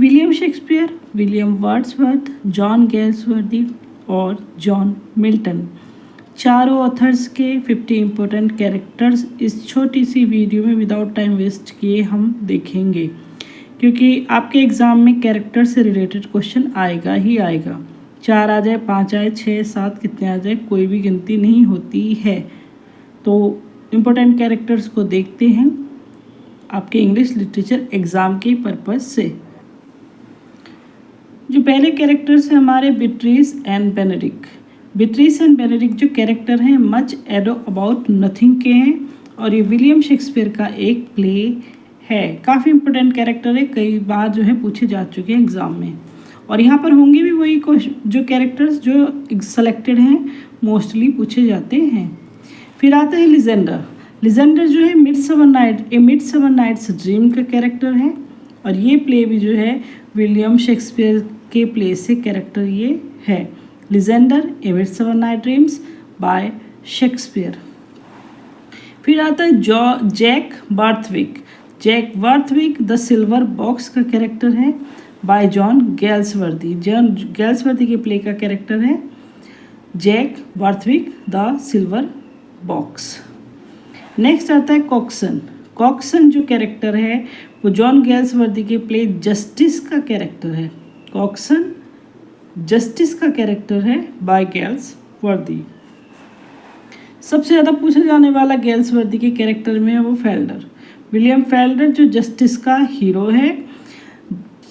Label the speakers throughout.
Speaker 1: William Shakespeare, William Wordsworth, John Galsworthy और John Milton, चारों authors के 50 इम्पोर्टेंट कैरेक्टर्स इस छोटी सी वीडियो में विदाउट टाइम वेस्ट किए हम देखेंगे, क्योंकि आपके एग्ज़ाम में कैरेक्टर से रिलेटेड क्वेश्चन आएगा ही आएगा। 4 आ जाए, 5 आए, 6, 7 कितने आ जाए, कोई भी गिनती नहीं होती है। तो इम्पोर्टेंट कैरेक्टर्स को देखते हैं आपके इंग्लिश लिटरेचर एग्ज़ाम के पर्पज़ से। जो पहले कैरेक्टर्स हैं हमारे बिट्रीस एंड बेनेडिक्ट। बिट्रीस एंड बेनेडिक्ट जो कैरेक्टर हैं मच एडो अबाउट नथिंग के हैं और ये विलियम शेक्सपियर का एक प्ले है। काफ़ी इंपॉर्टेंट कैरेक्टर है, कई बार जो है पूछे जा चुके हैं एग्ज़ाम में, और यहाँ पर होंगे भी वही जो कैरेक्टर्स जो सेलेक्टेड हैं मोस्टली पूछे जाते हैं। फिर आता है लिजेंडर। लिजेंडर जो है मिडसमर नाइट्स ड्रीम का कैरेक्टर है, और ये प्ले भी जो है विलियम शेक्सपियर के प्ले से कैरेक्टर ये है। Lysander a Midsummer Night Dreams by Shakespeare. फिर आता है Jack Barthwick. Jack Barthwick the Silver Box का कैरेक्टर है by John Galsworthy. John Galsworthy के प्ले का कैरेक्टर है Jack Barthwick the Silver Box. Next आता है कॉक्सन। कॉक्सन जो कैरेक्टर है वो जॉन गैल्सवर्दी के प्ले जस्टिस का कैरेक्टर है। कॉक्सन जस्टिस का कैरेक्टर है बाय गैल्सवर्दी। सबसे ज़्यादा पूछा जाने वाला गैल्सवर्दी के कैरेक्टर में है वो फेल्डर। विलियम फेल्डर जो जस्टिस का हीरो है।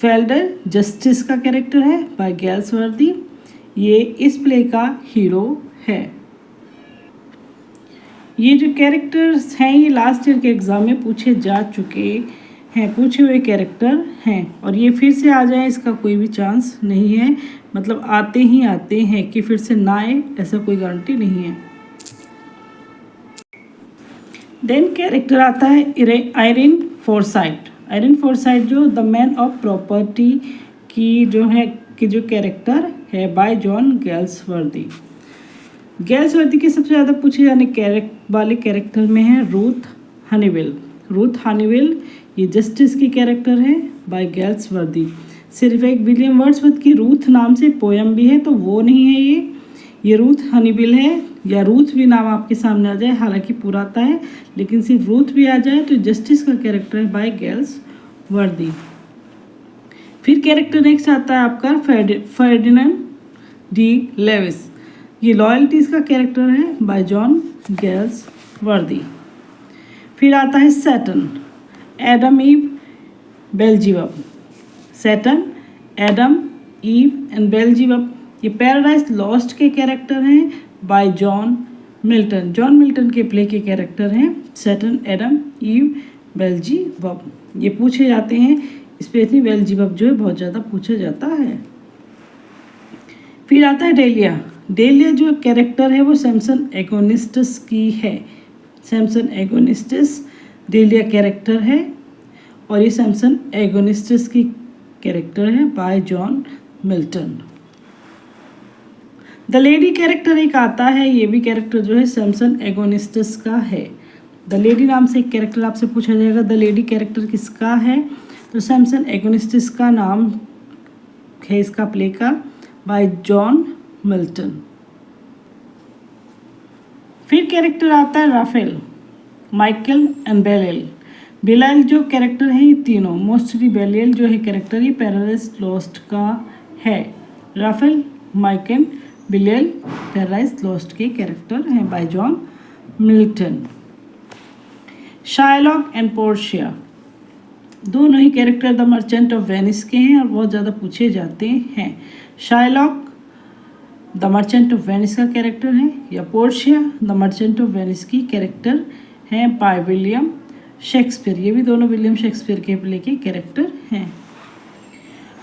Speaker 1: फेल्डर जस्टिस का कैरेक्टर है बाय गैल्सवर्दी। ये इस प्ले का हीरो है। ये जो कैरेक्टर्स हैं ये लास्ट ईयर के एग्ज़ाम में पूछे जा चुके हैं, पूछे हुए कैरेक्टर हैं, और ये फिर से आ जाए इसका कोई भी चांस नहीं है। मतलब आते ही आते हैं कि फिर से ना आए ऐसा कोई गारंटी नहीं है। देन कैरेक्टर आता है आयरन फोरसाइट। आयरन फोरसाइट जो द मैन ऑफ प्रॉपर्टी की जो कैरेक्टर है बाय जॉन गैल्सवर्दी। गैल्सवर्दी के सबसे ज़्यादा पूछे जाने वाले कैरेक्टर में है रूथ हनीवेल। रूथ हनीवेल ये जस्टिस की कैरेक्टर है बाय गैल्सवर्दी। सिर्फ एक विलियम वर्ड्सवर्थ की रूथ नाम से पोयम भी है तो वो नहीं है ये रूथ हनीवेल है, या रूथ भी नाम आपके सामने आ जाए, हालांकि पूरा आता है लेकिन सिर्फ रूथ भी आ जाए तो जस्टिस का कैरेक्टर है बाय गैल्सवर्दी। फिर कैरेक्टर नेक्स्ट आता है आपका फर्डिनेंड डी लेविस। ये लॉयल्टीज का कैरेक्टर है बाय जॉन गैल्सवर्दी। फिर आता है Satan, Adam Eve Beelzebub. Satan, Adam Eve and Beelzebub ये पैराडाइज लॉस्ट के कैरेक्टर हैं by John Milton. John Milton के प्ले के कैरेक्टर हैं सैटर्न, एडम ईव, बेल्जीवम। ये पूछे जाते हैं, स्पेशली बेल्जीवम जो है बहुत ज़्यादा पूछा जाता है। फिर आता है डेलिया। डेलिया जो कैरेक्टर है वो सैमसन एगोनिस्टस की है। सैमसन एगोनिस्टस डेलिया कैरेक्टर है, और ये सैमसन एगोनिस्टस की कैरेक्टर है by John Milton. The lady character एक आता है, ये भी कैरेक्टर जो है सैमसन एगोनिस्टस का है। द लेडी नाम से एक कैरेक्टर आपसे पूछा जाएगा, द लेडी कैरेक्टर किसका है, तो सैमसन एगोनिस्टस का नाम है इसका प्ले का बाय जॉन मिल्टन। फिर कैरेक्टर आता है राफेल, माइकल एंड बेलियल। बेलियल जो कैरेक्टर है ये तीनों, मोस्टली बेलियल जो है कैरेक्टर ये पैराडाइज लॉस्ट का है। Raphael, Michael, Belial Paradise Lost के कैरेक्टर हैं by John Milton. Shylock and Portia दोनों ही character the Merchant of Venice के हैं और बहुत ज़्यादा पूछे जाते हैं। Shylock the Merchant of Venice का कैरेक्टर है, या Portia the Merchant of Venice की कैरेक्टर हैं बाय विलियम शेक्सपियर। ये भी दोनों विलियम शेक्सपियर के प्ले के कैरेक्टर हैं।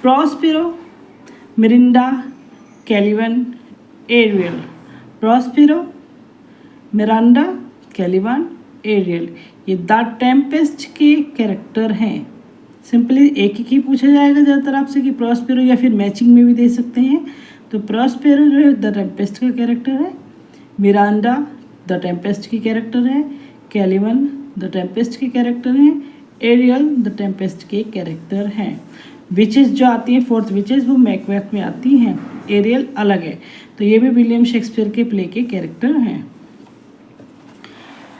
Speaker 1: Prospero, Miranda, Caliban, Ariel. Prospero, Miranda, कैलिवन, aerial ये द टेम्पेस्ट के कैरेक्टर हैं। सिंपली एक ही पूछा जाएगा ज़्यादातर आपसे कि प्रॉस्पेरो, या फिर मैचिंग में भी दे सकते हैं। तो प्रॉस्पेरो जो है द टेम्पेस्ट का कैरेक्टर है, मिरांडा द टेम्पेस्ट की कैरेक्टर है, कैलिवन द टेम्पेस्ट के कैरेक्टर हैं, एरियल द टेम्पेस्ट के कैरेक्टर हैं। विचेस जो आती हैं, फोर्थ विचेस, वो मैकबेथ में आती हैं, एरियल अलग है। तो ये भी विलियम शेक्सपियर के प्ले के कैरेक्टर हैं।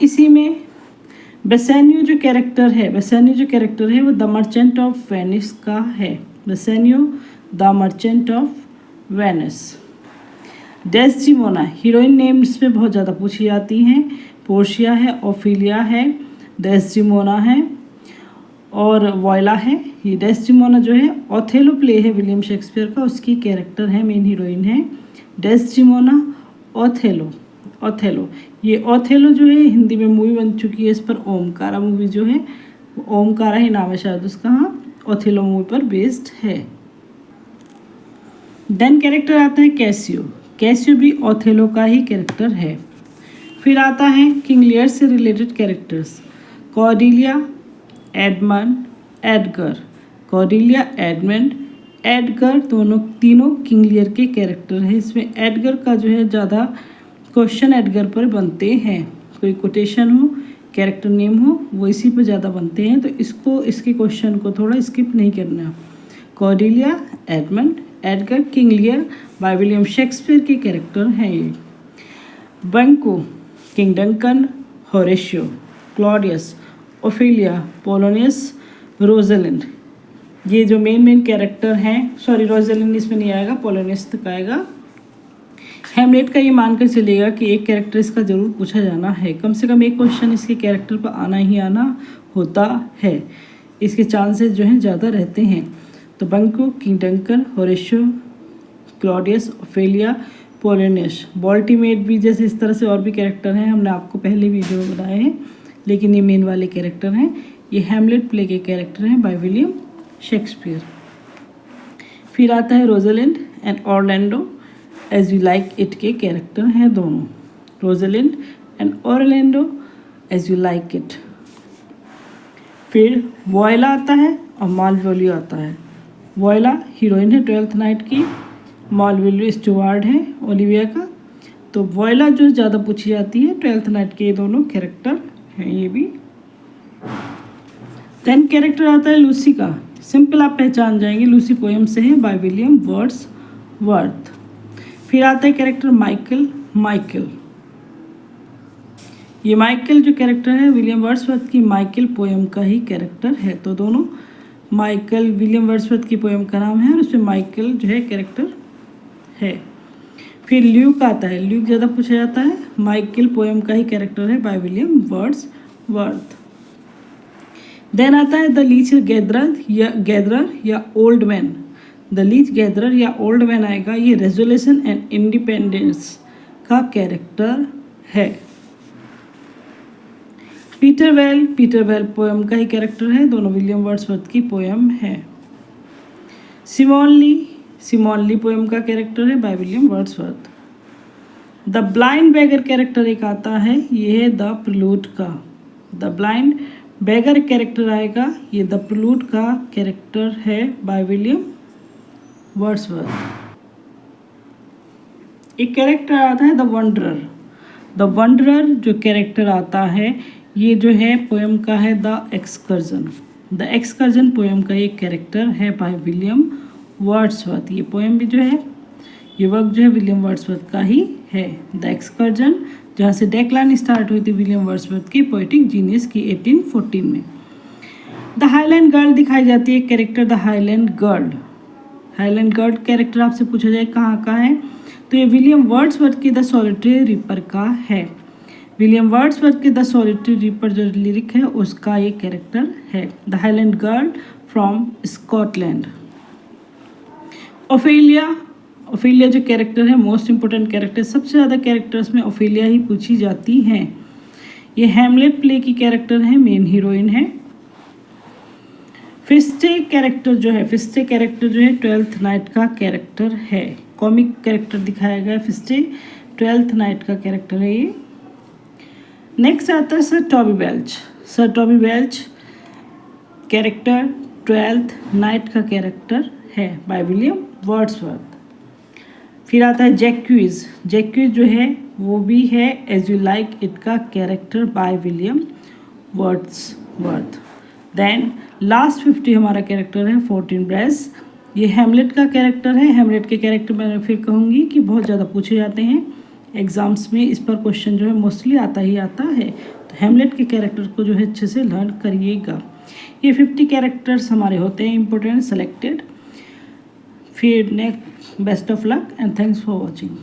Speaker 1: इसी में बेसेनियो जो कैरेक्टर है वो द मर्चेंट ऑफ वेनिस का है। Bassanio the Merchant of Venice. Desdemona heroine name इसमें बहुत ज़्यादा पूछी जाती हैं। पोर्शिया है, ओफिलिया है, डेस्टिमोना है और वॉयला है। ये डेस्टिमोना जो है ओथेलो प्ले है विलियम शेक्सपियर का, उसकी कैरेक्टर है, मेन हीरोइन है डेस्टिमोना। ओथेलो ये ओथेलो जो है हिंदी में मूवी बन चुकी है इस पर। ओमकारा मूवी जो है, ओमकारा ही नाम है शायद उसका, हाँ, ओथेलो मूवी पर बेस्ड है। देन कैरेक्टर आता है कैसियो भी ओथेलो का ही कैरेक्टर है। फिर आता है किंग लियर से related characters, Cordelia, Edmund, Edgar तीनों किंग लियर के कैरेक्टर हैं। इसमें एडगर का जो है ज़्यादा क्वेश्चन एडगर पर बनते हैं, कोई कोटेशन हो, कैरेक्टर नेम हो, वो इसी पर ज़्यादा बनते हैं, तो इसके क्वेश्चन को थोड़ा स्किप नहीं करना। Cordelia, Edmund, Edgar, King Lear by William Shakespeare के कैरेक्टर हैं ये। Banquo, King Duncan, Horatio, Claudius, Ophelia, Polonius, Rosalind, ये जो मेन कैरेक्टर हैं। सॉरी, रोजलिंड इसमें नहीं आएगा, पोलोनियस तक आएगा। हैमलेट का ये मानकर चलेगा कि एक कैरेक्टर इसका ज़रूर पूछा जाना है, कम से कम एक क्वेश्चन इसके कैरेक्टर पर आना ही आना होता है, इसके चांसेस जो हैं ज़्यादा रहते हैं। तो Banquo, King Duncan, Horatio, Claudius, Ophelia, Polonius, Voltemand भी, जैसे इस तरह से और भी कैरेक्टर हैं, हमने आपको पहले वीडियो में बताए हैं, लेकिन ये मेन वाले कैरेक्टर हैं। ये हैमलेट प्ले के कैरेक्टर हैं बाय विलियम शेक्सपियर। फिर आता है Rosalind and Orlando as you like it के कैरेक्टर हैं दोनों, Rosalind and Orlando as you like it. फिर वॉयला आता है और मालवोलियो आता है। वॉयला हीरोइन है ट्वेल्थ नाइट की, मालवोलियो स्टुअर्ड है ओलिविया का। तो वॉयला जो ज़्यादा पूछी जाती है, ट्वेल्थ नाइट के ये दोनों कैरेक्टर हैं ये भी। देन कैरेक्टर आता है लूसी का, सिंपल आप पहचान जाएंगे, लूसी पोएम से है बाय विलियम वर्ड्सवर्थ। फिर आता है कैरेक्टर माइकल। ये माइकल जो कैरेक्टर है विलियम वर्ड्सवर्थ की माइकल पोएम का ही कैरेक्टर है। तो दोनों माइकल विलियम वर्ड्सवर्थ की पोएम का नाम है और उसमें माइकल जो है कैरेक्टर है। फिर ल्यूक आता है, ल्यूक ज़्यादा पूछा जाता है, माइकल पोएम का ही कैरेक्टर है बाय विलियम वर्ड्सवर्थ। देन आता है द लीच गैदरर या old man. The leech gatherer या ओल्ड मैन आएगा, ये रेजोल्यूशन एंड इंडिपेंडेंस का कैरेक्टर है। पीटर वेल पोएम का ही कैरेक्टर है, दोनों विलियम वर्ड्सवर्थ की पोएम है। सिमोन ली पोएम का कैरेक्टर है by William Wordsworth. The blind beggar character एक आता है, ये है द प्रिलूड का। द ब्लाइंड बेगर कैरेक्टर आएगा, ये द प्रिलूड का कैरेक्टर है बाय विलियम वर्ड्सवर्थ। एक कैरेक्टर आता है द वंडरर जो कैरेक्टर आता है, ये जो है पोएम का है द एक्सकर्जन पोएम का ये कैरेक्टर है बाय विलियम वर्ड्सवर्थ। ये पोएम भी जो है, ये वर्क जो है विलियम वर्ड्सवर्थ का ही है। द एक्सकर्जन, जहाँ से डेक्लाइन स्टार्ट हुई थी विलियम वर्ड्सवर्थ की पोएटिक जीनियस की 1814 में। द हाईलैंड गर्ल दिखाई जाती है character, the highland girl character आपसे पूछा जाए कहाँ का है, तो ये विलियम वर्ड्सवर्थ की द सॉलिटरी रीपर का है। विलियम वर्ड्सवर्थ के द सॉलिटरी रीपर जो लिरिक है उसका ये कैरेक्टर है। The highland girl from Scotland. Ophelia जो कैरेक्टर है मोस्ट इंपॉर्टेंट कैरेक्टर, सबसे ज़्यादा कैरेक्टर्स में ओफेलिया ही पूछी जाती हैं। ये हैमलेट प्ले की कैरेक्टर है, मेन हीरोइन है। फिस्टे कैरेक्टर जो है ट्वेल्थ नाइट का कैरेक्टर है, कॉमिक कैरेक्टर दिखाया गया है। फिस्टे ट्वेल्थ नाइट का कैरेक्टर है ये। नेक्स्ट आता है sir Toby Welch character Twelfth Night का कैरेक्टर है बाय विलियम वर्ड्सवर्थ। फिर आता है जैक्यूज जो है वो भी है एज यू लाइक इट का character by William Wordsworth. Then last 50 हमारा कैरेक्टर है फोर्टिन ब्रेस। ये हेमलेट का कैरेक्टर है। हेमलेट के कैरेक्टर मैं फिर कहूँगी कि बहुत ज़्यादा पूछे जाते हैं एग्ज़ाम्स में, इस पर क्वेश्चन जो है मोस्टली आता ही आता है। तो हेमलेट के कैरेक्टर को जो है अच्छे से लर्न करिएगा। ये 50 कैरेक्टर्स हमारे होते हैं इंपॉर्टेंट सेलेक्टेड। फिर next, best of luck and thanks for watching.